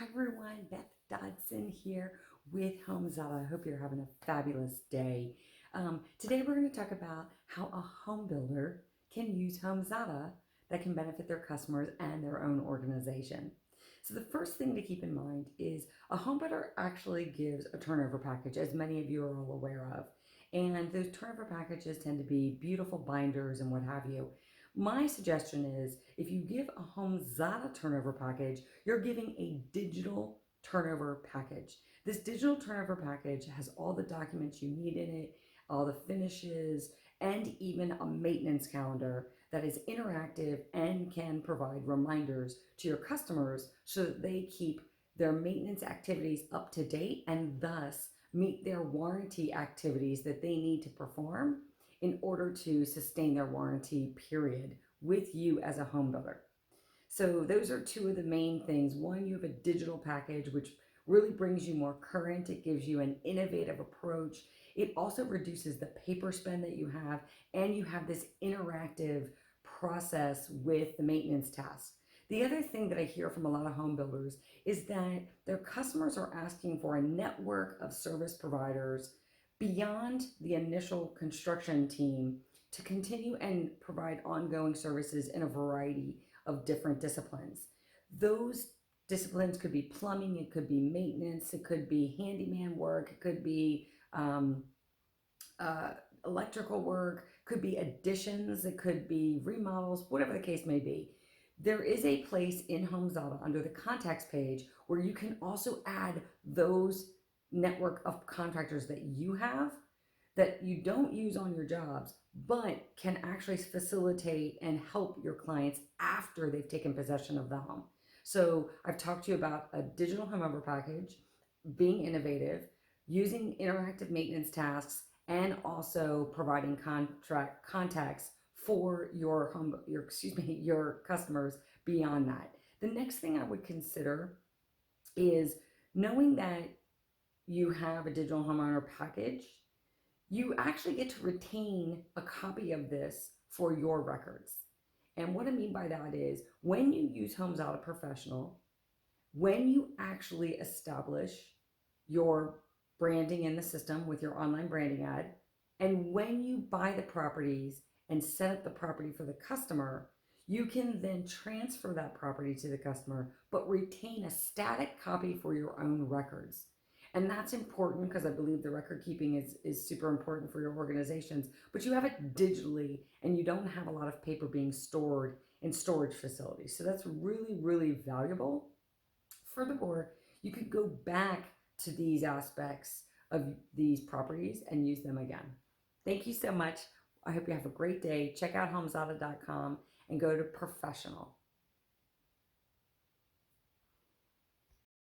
Hi everyone, Beth Dodson here with HomeZada. I hope you're having a fabulous day. Today we're going to talk about how a home builder can use HomeZada that can benefit their customers and their own organization. So the first thing to keep in mind is a home builder actually gives a turnover package, as many of you are all aware of. And those turnover packages tend to be beautiful binders and what have you. My suggestion is if you give a HomeZada turnover package, you're giving a digital turnover package. This digital turnover package has all the documents you need in it, all the finishes, and even a maintenance calendar that is interactive and can provide reminders to your customers so that they keep their maintenance activities up to date and thus meet their warranty activities that they need to perform in order to sustain their warranty period with you as a home builder. So those are two of the main things. One, you have a digital package, which really brings you more current. It gives you an innovative approach. It also reduces the paper spend that you have, and you have this interactive process with the maintenance tasks. The other thing that I hear from a lot of home builders is that their customers are asking for a network of service providers beyond the initial construction team to continue and provide ongoing services in a variety of different disciplines. Those disciplines could be plumbing, it could be maintenance, it could be handyman work, it could be uh, electrical work, could be additions, it could be remodels, whatever the case may be. There is a place in HomeZada under the contacts page where you can also add those network of contractors that you have that you don't use on your jobs, but can actually facilitate and help your clients after they've taken possession of the home. So I've talked to you about a digital homeover package, being innovative, using interactive maintenance tasks, and also providing contract contacts for your customers beyond that. The next thing I would consider is knowing that you have a digital homeowner package, you actually get to retain a copy of this for your records. And what I mean by that is when you use HomeZada Professional, when you actually establish your branding in the system with your online branding ad, and when you buy the properties and set up the property for the customer, you can then transfer that property to the customer, but retain a static copy for your own records. And that's important because I believe the record keeping is super important for your organizations, but you have it digitally and you don't have a lot of paper being stored in storage facilities. So that's really, really valuable. Furthermore, you could go back to these aspects of these properties and use them again. Thank you so much. I hope you have a great day. Check out homezada.com and go to professional.